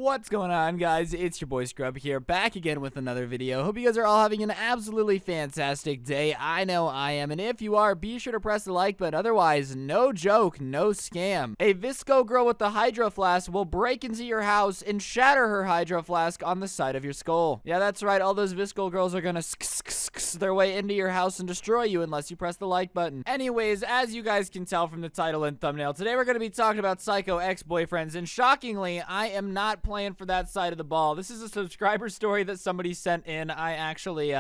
What's going on, guys? It's your boy Scrub here, back again with another video. Hope you guys are all having an absolutely fantastic day. I know I am, and if you are, be sure to press the like button. Otherwise, no joke, no scam. A Visco girl with the Hydro Flask will break into your house and shatter her Hydro Flask on the side of your skull. Yeah, that's right, all those Visco girls are gonna their way into your house and destroy you unless you press the like button. Anyways, as you guys can tell from the title and thumbnail, today we're gonna be talking about psycho ex-boyfriends, and shockingly, I am not playing for that side of the ball. This is a subscriber story that somebody sent in. I actually,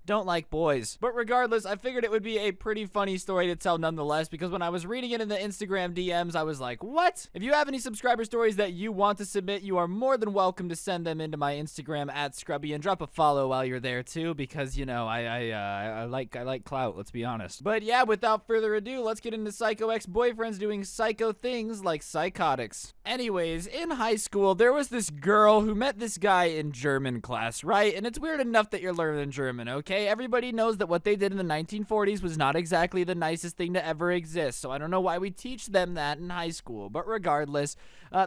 don't like boys. But regardless, I figured it would be a pretty funny story to tell nonetheless, because when I was reading it in the Instagram DMs, I was like, what? If you have any subscriber stories that you want to submit, you are more than welcome to send them into my Instagram at Scrubby, and drop a follow while you're there too, because, you know, I like clout, let's be honest. But yeah, without further ado, let's get into psycho ex-boyfriends doing psycho things like psychotics. Anyways, in high school, there was this girl who met this guy in German class, right? And it's weird enough that you're learning German, okay? Everybody knows that what they did in the 1940s was not exactly the nicest thing to ever exist, so I don't know why we teach them that in high school. But regardless,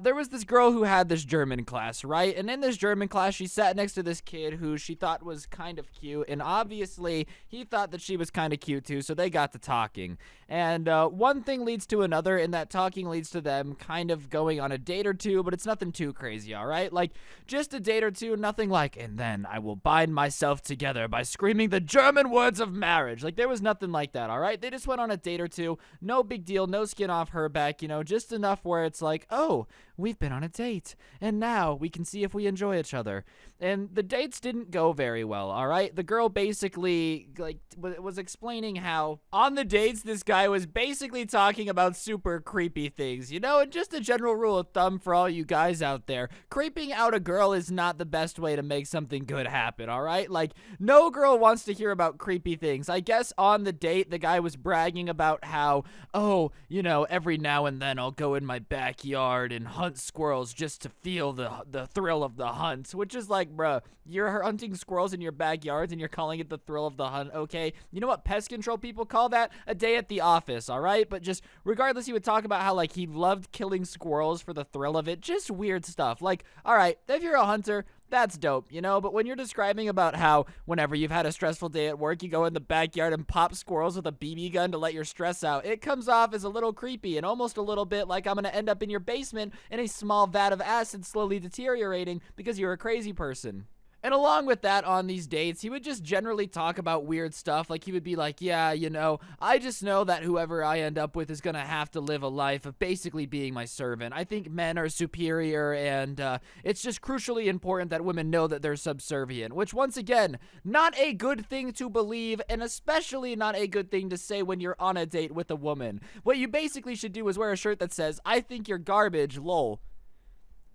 there was this girl who had this German class, right? And in this German class, she sat next to this kid who she thought was kind of cute, and obviously, he thought that she was kind of cute too, so they got to talking. And one thing leads to another, and that talking leads to them kind of going on a date or two, but it's nothing too crazy, alright? Like, just a date or two, nothing like, and then I will bind myself together by screaming the German words of marriage. Like, there was nothing like that, alright? They just went on a date or two, no big deal, no skin off her back, you know, just enough where it's like, oh, we've been on a date, and now we can see if we enjoy each other. And the dates didn't go very well, alright? The girl basically, like, was explaining how on the dates, this guy was basically talking about super creepy things, you know? And just a general rule of thumb for all you guys out there, creeping out a girl is not the best way to make something good happen, alright? Like, no girl wants to hear about creepy things. I guess on the date, the guy was bragging about how, oh, you know, every now and then I'll go in my backyard and hunt squirrels just to feel the thrill of the hunt, which is like, bruh, you're hunting squirrels in your backyards and you're calling it the thrill of the hunt, okay? You know what pest control people call that? A day at the office, alright? But just, regardless, he would talk about how, like, he loved killing squirrels for the thrill of it. Just weird stuff. Like, alright, if you're a hunter, that's dope, you know? But when you're describing about how whenever you've had a stressful day at work, you go in the backyard and pop squirrels with a BB gun to let your stress out, it comes off as a little creepy and almost a little bit like I'm gonna end up in your basement in a small vat of acid slowly deteriorating because you're a crazy person. And along with that, on these dates, he would just generally talk about weird stuff. Like, he would be like, yeah, you know, I just know that whoever I end up with is gonna have to live a life of basically being my servant. I think men are superior, and it's just crucially important that women know that they're subservient, which, once again, not a good thing to believe, and especially not a good thing to say when you're on a date with a woman. What you basically should do is wear a shirt that says, I think you're garbage, lol.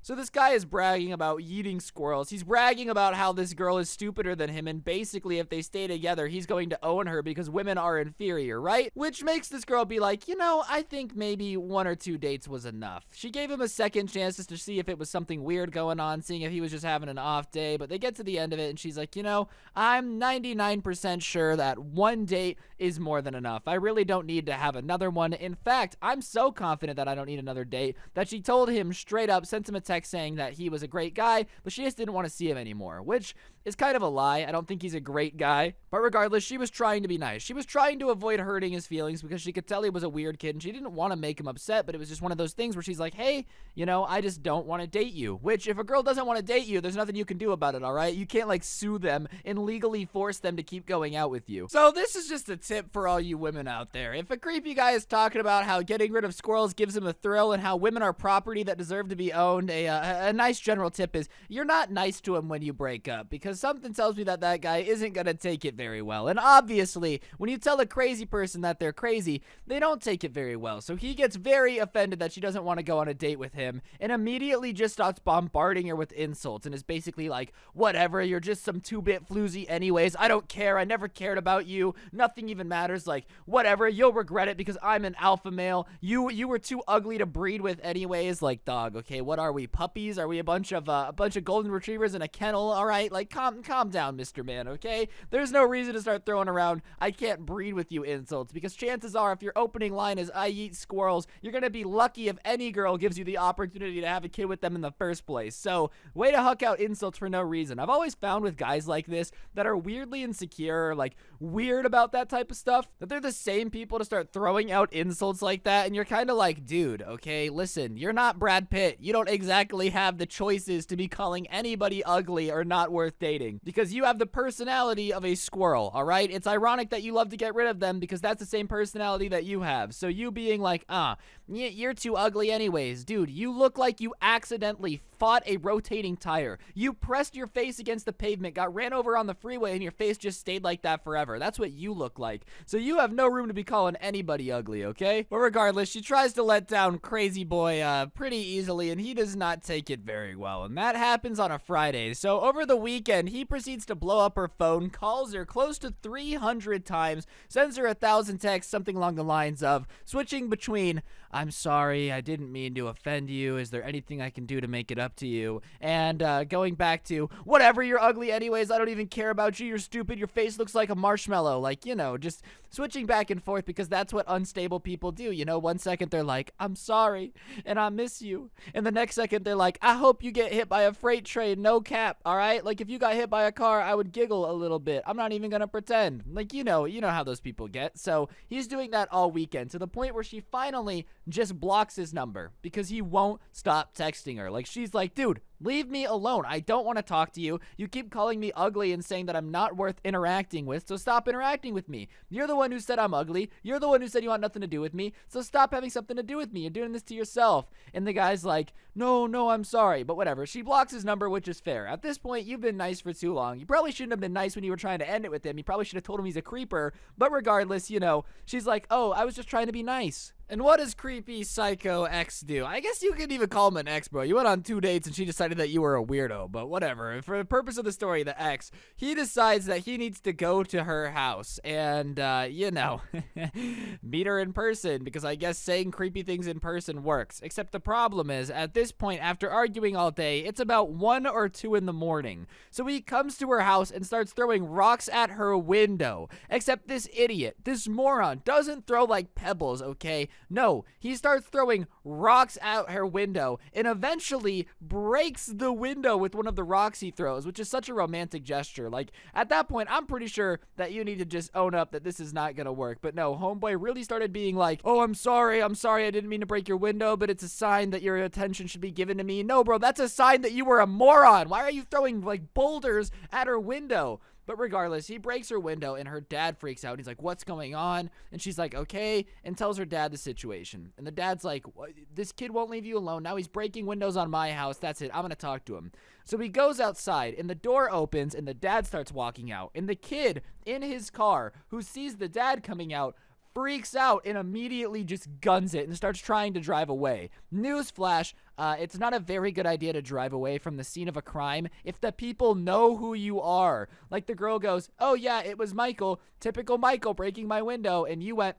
So this guy is bragging about eating squirrels. He's bragging about how this girl is stupider than him, and basically if they stay together, he's going to own her because women are inferior, right? Which makes this girl be like, you know, I think maybe 1 or 2 dates was enough. She gave him a second chance just to see if it was something weird going on, seeing if he was just having an off day, but they get to the end of it and she's like, you know, I'm 99% sure that 1 date is more than enough. I really don't need to have another one. In fact, I'm so confident that I don't need another date that she told him straight up, sent him a text saying that he was a great guy, but she just didn't want to see him anymore, which is kind of a lie. I don't think he's a great guy, but regardless, she was trying to be nice. She was trying to avoid hurting his feelings because she could tell he was a weird kid, and she didn't want to make him upset, but it was just one of those things where she's like, hey, you know, I just don't want to date you, which if a girl doesn't want to date you, there's nothing you can do about it, alright? You can't, like, sue them and legally force them to keep going out with you. So this is just a tip for all you women out there. If a creepy guy is talking about how getting rid of squirrels gives him a thrill and how women are property that deserve to be owned, a nice general tip is you're not nice to him when you break up, because something tells me that guy isn't gonna take it very well. And obviously, when you tell a crazy person that they're crazy, they don't take it very well. So he gets very offended that she doesn't want to go on a date with him and immediately just starts bombarding her with insults and is basically like, whatever, you're just some 2-bit floozy anyways. I don't care. I never cared about you. Nothing even matters. Like, whatever, you'll regret it because I'm an alpha male. You were too ugly to breed with anyways. Like, dog, okay, what are we, puppies? Are we a bunch of golden retrievers in a kennel? All right, like calm down, Mr. Man, okay? There's no reason to start throwing around "I can't breed with you" insults, because chances are if your opening line is "I eat squirrels," you're gonna be lucky if any girl gives you the opportunity to have a kid with them in the first place. So way to huck out insults for no reason. I've always found with guys like this that are weirdly insecure, or like weird about that type of stuff, that they're the same people to start throwing out insults like that, and you're kind of like, dude, okay, listen, you're not Brad Pitt. You don't exactly have the choices to be calling anybody ugly or not worth dating, because you have the personality of a squirrel, all right? It's ironic that you love to get rid of them, because that's the same personality that you have. So you being like, you're too ugly anyways. Dude, you look like you accidentally fought a rotating tire. You pressed your face against the pavement, got ran over on the freeway, and your face just stayed like that forever. That's what you look like. So you have no room to be calling anybody ugly, okay? But regardless, she tries to let down Crazy Boy pretty easily, and he does not take it very well. And that happens on a Friday. So over the weekend, he proceeds to blow up her phone, calls her close to 300 times, sends her 1,000 texts, something along the lines of switching between, "I'm sorry, I didn't mean to offend you. Is there anything I can do to make it up to you?" And going back to, "Whatever, you're ugly anyways. I don't even care about you. You're stupid. Your face looks like a marshmallow." Like, you know, just switching back and forth, because that's what unstable people do. You know, one second they're like, "I'm sorry, and I miss you." And the next second they're like, "I hope you get hit by a freight train, no cap, all right? Like, if you got hit by a car, I would giggle a little bit. I'm not even gonna pretend." Like, you know how those people get. So he's doing that all weekend, to the point where she finally just blocks his number because he won't stop texting her. Like, she's like, "Dude, leave me alone. I don't want to talk to you. You keep calling me ugly and saying that I'm not worth interacting with, so stop interacting with me. You're the one who said I'm ugly. You're the one who said you want nothing to do with me, so stop having something to do with me. You're doing this to yourself." And the guy's like, no, I'm sorry, but whatever. She blocks his number, which is fair. At this point, you've been nice for too long. You probably shouldn't have been nice when you were trying to end it with him. You probably should have told him he's a creeper, but regardless, she's like, "Oh, I was just trying to be nice." And what does creepy psycho ex do? I guess you could even call him an ex, bro. You went on 2 dates and she decided that you were a weirdo, but whatever. For the purpose of the story, the ex, he decides that he needs to go to her house and, meet her in person, because I guess saying creepy things in person works. Except the problem is, at this point, after arguing all day, it's about 1 or 2 in the morning. So he comes to her house and starts throwing rocks at her window. Except this idiot, this moron, doesn't throw like pebbles, okay? No, he starts throwing rocks out her window and eventually breaks the window with one of the rocks he throws, which is such a romantic gesture. Like, at that point, I'm pretty sure that you need to just own up that this is not gonna work. But no, homeboy really started being like, "Oh, I'm sorry, I didn't mean to break your window, but it's a sign that your attention should be given to me." No, bro, that's a sign that you were a moron. Why are you throwing, like, boulders at her window? But regardless, he breaks her window and her dad freaks out. He's like, "What's going on?" And she's like, "Okay," and tells her dad the situation. And the dad's like, "This kid won't leave you alone. Now he's breaking windows on my house. That's it. I'm going to talk to him." So he goes outside and the door opens and the dad starts walking out. And the kid in his car, who sees the dad coming out, freaks out and immediately just guns it and starts trying to drive away. Newsflash, it's not a very good idea to drive away from the scene of a crime if the people know who you are. Like, the girl goes, "Oh yeah, it was Michael, typical Michael breaking my window," and you went,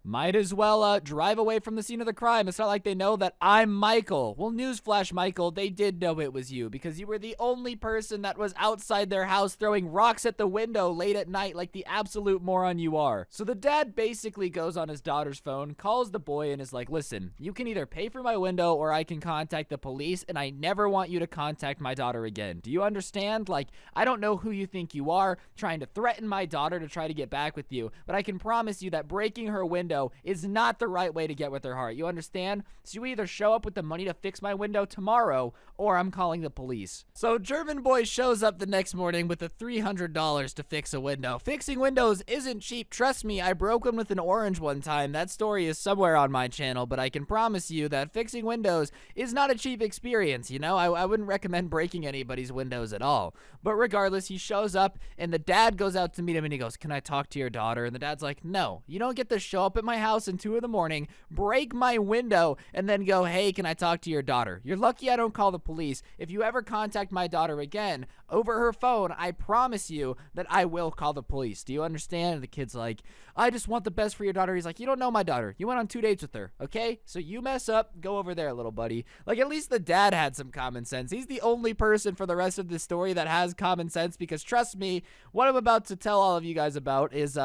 might as well drive away from the scene of the crime. It's not like they know that I'm Michael. Well, newsflash, Michael, they did know it was you, because you were the only person that was outside their house throwing rocks at the window late at night like the absolute moron you are. So the dad basically goes on his daughter's phone, calls the boy, and is like, "Listen, you can either pay for my window or I can contact the police, and I never want you to contact my daughter again. Do you understand? Like, I don't know who you think you are, trying to threaten my daughter to try to get back with you, but I can promise you that breaking her window is not the right way to get with her heart. You understand? So you either show up with the money to fix my window tomorrow, or I'm calling the police." So German boy shows up the next morning with the $300 to fix a window. Fixing windows isn't cheap. Trust me, I broke one with an orange one time. That story is somewhere on my channel, but I can promise you that fixing windows is not a cheap experience. I wouldn't recommend breaking anybody's windows at all. But regardless, he shows up and the dad goes out to meet him and he goes, "Can I talk to your daughter?" And the dad's like, "No, you don't get to show up at my house in 2 in the morning, break my window, and then go, 'Hey, can I talk to your daughter?' You're lucky I don't call the police. If you ever contact my daughter again over her phone, I promise you that I will call the police. Do you understand?" And the kid's like, "I just want the best for your daughter." He's like, "You don't know my daughter. You went on 2 dates with her, okay? So you mess up, go over there, little buddy." everybody. Like, at least the dad had some common sense. He's the only person for the rest of this story that has common sense, because trust me, what I'm about to tell all of you guys about is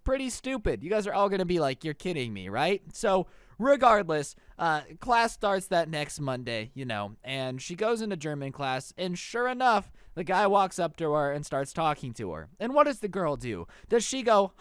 pretty stupid. You guys are all going to be like, you're kidding me, right? So regardless, class starts that next Monday, and she goes into German class, and sure enough, the guy walks up to her and starts talking to her. And what does the girl do? Does she go,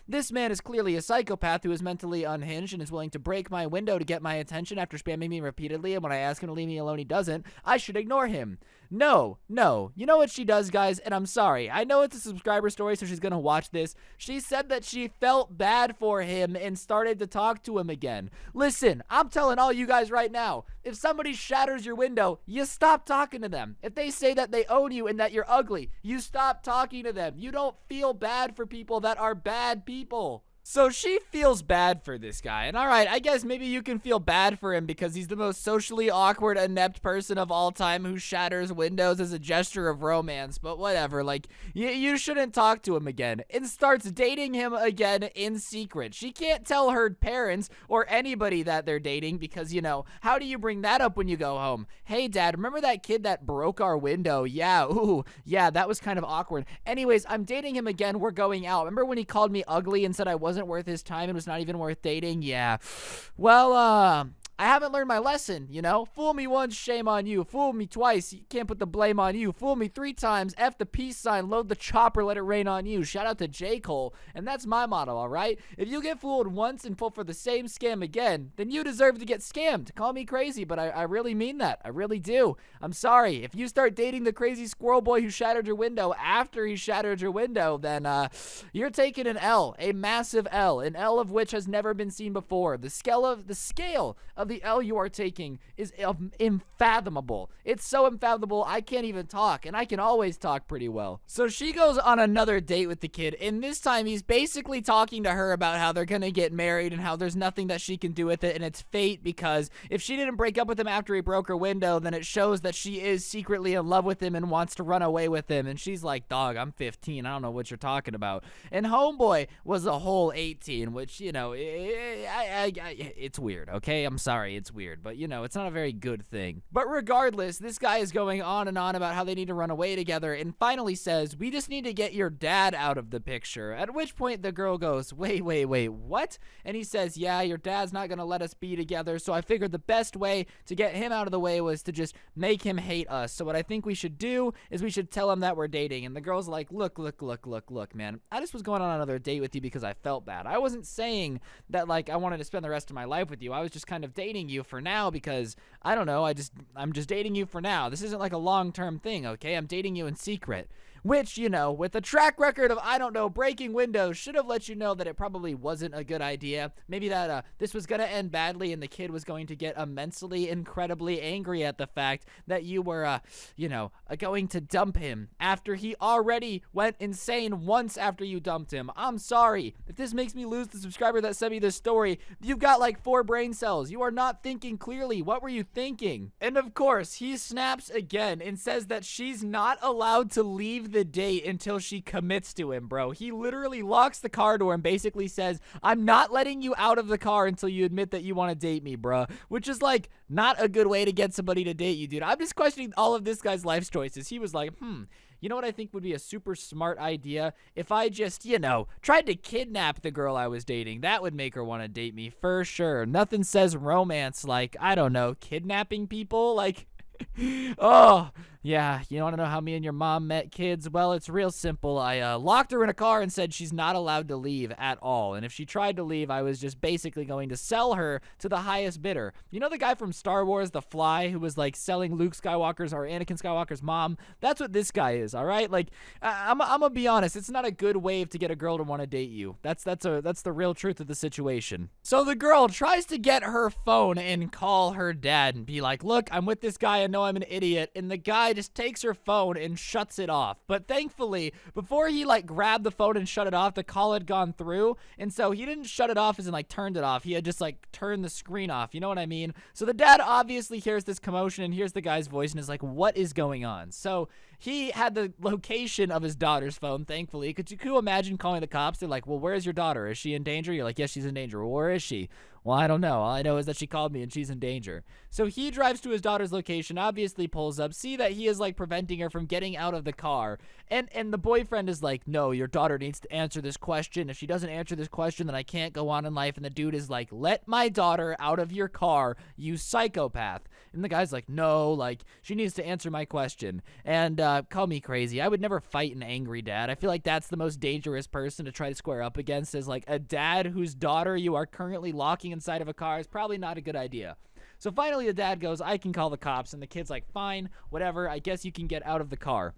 this man is clearly a psychopath who is mentally unhinged and is willing to break my window to get my attention after spamming me repeatedly, and when I ask him to leave me alone, he doesn't. I should ignore him. No. You know what she does, guys? And I'm sorry. I know it's a subscriber story, so she's going to watch this. She said that she felt bad for him and started to talk to him again. Listen, I'm telling all you guys right now, if somebody shatters your window, you stop talking to them. If they say that they own you and that you're ugly, you stop talking to them. You don't feel bad for people that are bad people. So she feels bad for this guy. And all right, I guess maybe you can feel bad for him because he's the most socially awkward, inept person of all time who shatters windows as a gesture of romance. But whatever, like, you shouldn't talk to him again. And starts dating him again in secret. She can't tell her parents or anybody that they're dating because, how do you bring that up when you go home? Hey, Dad, remember that kid that broke our window? Yeah, that was kind of awkward. Anyways, I'm dating him again. We're going out. Remember when he called me ugly and said I wasn't worth his time and was not even worth dating? Yeah. Well, I haven't learned my lesson, Fool me once, shame on you. Fool me twice, you can't put the blame on you. Fool me 3 times, F the peace sign, load the chopper, let it rain on you. Shout out to J. Cole. And that's my motto, all right? If you get fooled once and fall for the same scam again, then you deserve to get scammed. Call me crazy, but I really mean that. I really do. I'm sorry. If you start dating the crazy squirrel boy who shattered your window after he shattered your window, then you're taking an L, a massive L, an L of which has never been seen before. The scale of the L you are taking is unfathomable. It's so unfathomable, I can't even talk, and I can always talk pretty well. So she goes on another date with the kid, and this time he's basically talking to her about how they're gonna get married and how there's nothing that she can do with it, and it's fate, because if she didn't break up with him after he broke her window, then it shows that she is secretly in love with him and wants to run away with him. And she's like, dog, I'm 15, I don't know what you're talking about. And homeboy was a whole 18, which, it's weird, okay? I'm sorry. It's weird, but it's not a very good thing. But regardless, this guy is going on and on about how they need to run away together, and finally says, we just need to get your dad out of the picture. At which point the girl goes, wait, what? And he says, yeah, your dad's not gonna let us be together, so I figured the best way to get him out of the way was to just make him hate us. So what I think we should do is we should tell him that we're dating. And the girl's like, look, man, I just was going on another date with you because I felt bad. I wasn't saying that, like, I wanted to spend the rest of my life with you. I was just kind of dating you for now because, I don't know, I'm just dating you for now. This isn't like a long-term thing, okay? I'm dating you in secret. Which, with a track record of, I don't know, breaking windows, should have let you know that it probably wasn't a good idea. Maybe that this was going to end badly and the kid was going to get immensely, incredibly angry at the fact that you were, going to dump him after he already went insane once after you dumped him. I'm sorry. If this makes me lose the subscriber that sent me this story, you've got like 4 brain cells. You are not thinking clearly. What were you thinking? And of course, he snaps again and says that she's not allowed to leave the date until she commits to him, bro. He literally locks the car door and basically says, I'm not letting you out of the car until you admit that you want to date me, bro. Which is like not a good way to get somebody to date you, dude. I'm just questioning all of this guy's life choices. He was like, you know what I think would be a super smart idea? If I just, tried to kidnap the girl I was dating. That would make her want to date me for sure. Nothing says romance like, I don't know, kidnapping people. Like, oh, yeah, you want to know how me and your mom met, kids? Well, it's real simple. I locked her in a car and said she's not allowed to leave at all. And if she tried to leave, I was just basically going to sell her to the highest bidder. You know the guy from Star Wars, The Fly, who was like selling Luke Skywalker's or Anakin Skywalker's mom? That's what this guy is, all right? Like, I'm gonna be honest. It's not a good way to get a girl to want to date you. That's the real truth of the situation. So the girl tries to get her phone and call her dad and be like, look, I'm with this guy. I know I'm an idiot. And the guy just takes her phone and shuts it off. But thankfully, before he like grabbed the phone and shut it off, the call had gone through, and so he didn't shut it off as in like turned it off. He had just like turned the screen off. You know what I mean? So the dad obviously hears this commotion and hears the guy's voice and is like, what is going on? So he had the location of his daughter's phone, thankfully. Could you imagine calling the cops? They're like, well, where's your daughter? Is she in danger? You're like, yes, she's in danger. Well, where is she? Well, I don't know. All I know is that she called me and she's in danger. So he drives to his daughter's location, obviously pulls up, see that he is like preventing her from getting out of the car. And the boyfriend is like, no, your daughter needs to answer this question. If she doesn't answer this question, then I can't go on in life. And the dude is like, let my daughter out of your car, you psychopath. And the guy's like, no, like, she needs to answer my question. And call me crazy. I would never fight an angry dad. I feel like that's the most dangerous person to try to square up against, is like a dad whose daughter you are currently locking inside of a car is probably not a good idea. So finally the dad goes, I can call the cops. And the kid's like, fine, whatever. I guess you can get out of the car.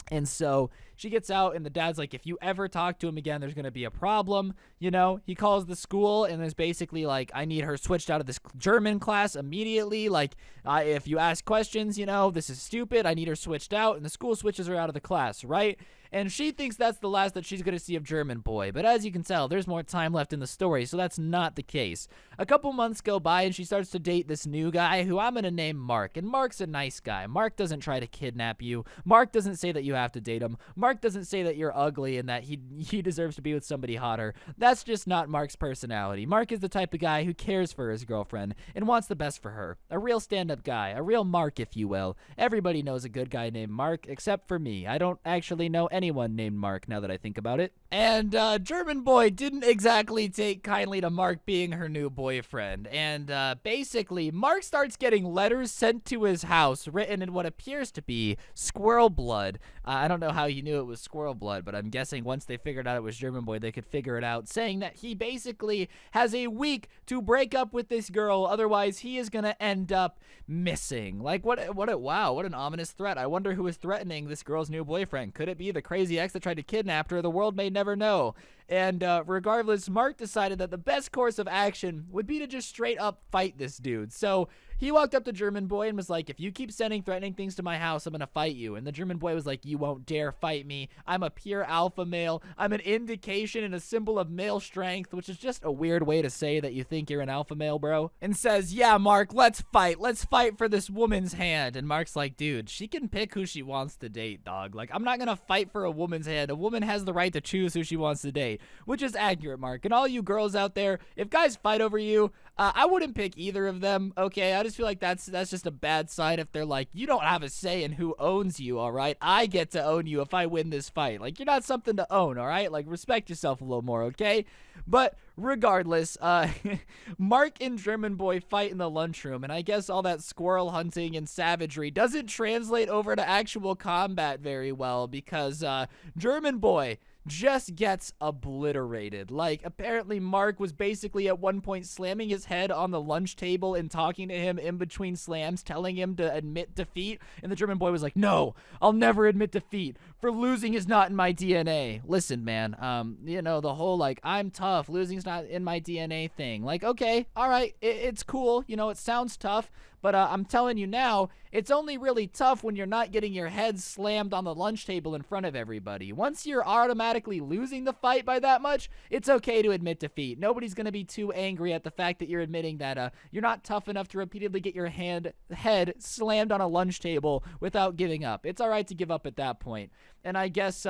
And so she gets out, and the dad's like, if you ever talk to him again, there's going to be a problem. You know, he calls the school and is basically like, I need her switched out of this German class immediately. Like, if you ask questions, you know, this is stupid. I need her switched out. And the school switches her out of the class, right? And she thinks that's the last that she's going to see of German boy. But as you can tell, there's more time left in the story, so that's not the case. A couple months go by, and she starts to date this new guy who I'm going to name Mark. And Mark's a nice guy. Mark doesn't try to kidnap you. Mark doesn't say that you have to date him. Mark doesn't say that you're ugly and that he deserves to be with somebody hotter. That's just not Mark's personality. Mark is the type of guy who cares for his girlfriend and wants the best for her. A real stand-up guy. A real Mark, if you will. Everybody knows a good guy named Mark, except for me. I don't actually know anyone named Mark, now that I think about it. And German boy didn't exactly take kindly to Mark being her new boyfriend. And basically, Mark starts getting letters sent to his house written in what appears to be squirrel blood. I don't know how he knew it was squirrel blood, but I'm guessing once they figured out it was German boy, they could figure it out, saying that he basically has a week to break up with this girl, otherwise he is gonna end up missing. Like, wow, what an ominous threat. I wonder who is threatening this girl's new boyfriend. Could it be the crazy ex that tried to kidnap her? The world may never know. And regardless, Mark decided that the best course of action would be to just straight up fight this dude. So he walked up to German boy and was like, if you keep sending threatening things to my house, I'm going to fight you. And the German boy was like, you won't dare fight me. I'm a pure alpha male. I'm an indication and a symbol of male strength, which is just a weird way to say that you think you're an alpha male, bro. And says, yeah, Mark, let's fight. Let's fight for this woman's hand. And Mark's like, dude, she can pick who she wants to date, dog. Like, I'm not going to fight for a woman's hand. A woman has the right to choose who she wants to date, which is accurate, Mark. And all you girls out there, if guys fight over you, I wouldn't pick either of them, okay? I just feel like that's just a bad sign if they're like, you don't have a say in who owns you, all right? I get to own you if I win this fight. Like, you're not something to own, all right? Like, respect yourself a little more, okay? But regardless, Mark and German boy fight in the lunchroom, and I guess all that squirrel hunting and savagery doesn't translate over to actual combat very well, because German boy just gets obliterated. Like, apparently Mark was basically at one point slamming his head on the lunch table and talking to him in between slams, telling him to admit defeat, and the German boy was like, no, I'll never admit defeat, for losing is not in my DNA. Listen, man, you know, the whole, like, I'm tough, losing's not in my DNA thing. Like, okay, all right, it's cool, you know, it sounds tough, but I'm telling you now, it's only really tough when you're not getting your head slammed on the lunch table in front of everybody. Once you're automatically losing the fight by that much, it's okay to admit defeat. Nobody's going to be too angry at the fact that you're admitting that you're not tough enough to repeatedly get your head slammed on a lunch table without giving up. It's all right to give up at that point. And I guess,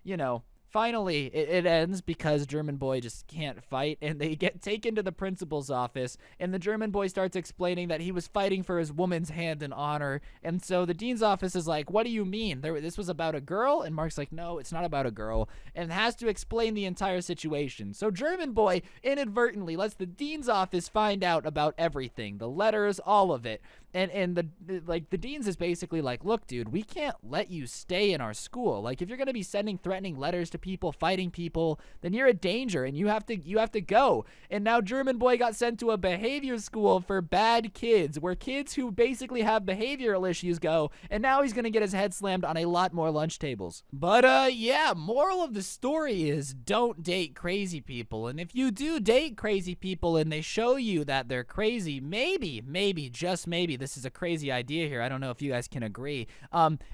you know, finally, it ends because German boy just can't fight, and they get taken to the principal's office, and the German boy starts explaining that he was fighting for his woman's hand and honor, and so the dean's office is like, what do you mean? This was about a girl? And Mark's like, no, it's not about a girl, and has to explain the entire situation. So German boy inadvertently lets the dean's office find out about everything, the letters, all of it. And the dean's is basically like, look, dude, we can't let you stay in our school. Like, if you're going to be sending threatening letters to people, fighting people, then you're a danger and you have to go. And now German boy got sent to a behavior school for bad kids, where kids who basically have behavioral issues go, and now he's going to get his head slammed on a lot more lunch tables. But yeah, moral of the story is don't date crazy people. And if you do date crazy people and they show you that they're crazy, maybe, just maybe, this is a crazy idea here, I don't know if you guys can agree,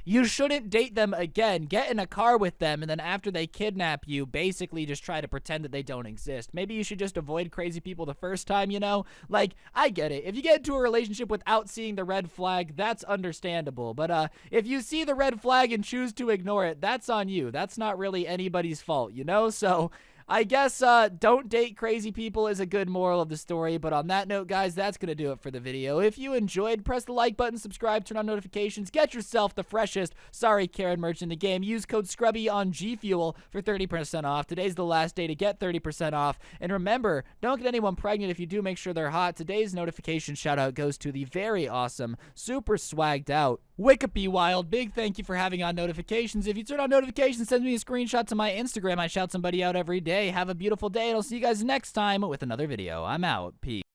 you shouldn't date them again. Get in a car with them, and then after they kidnap you, basically just try to pretend that they don't exist. Maybe you should just avoid crazy people the first time, you know? Like, I get it. If you get into a relationship without seeing the red flag, that's understandable. But if you see the red flag and choose to ignore it, that's on you. That's not really anybody's fault, you know? So I guess don't date crazy people is a good moral of the story. But on that note, guys, that's going to do it for the video. If you enjoyed, press the like button, subscribe, turn on notifications, get yourself the freshest Sorry Karen merch in the game. Use code Scrubby on G Fuel for 30% off. Today's the last day to get 30% off. And remember, don't get anyone pregnant. If you do, make sure they're hot. Today's notification shout out goes to the very awesome, super swagged out Wikipedia Wild. Big thank you for having on notifications. If you turn on notifications, send me a screenshot to my Instagram. I shout somebody out every day. Have a beautiful day, and I'll see you guys next time with another video. I'm out. Peace.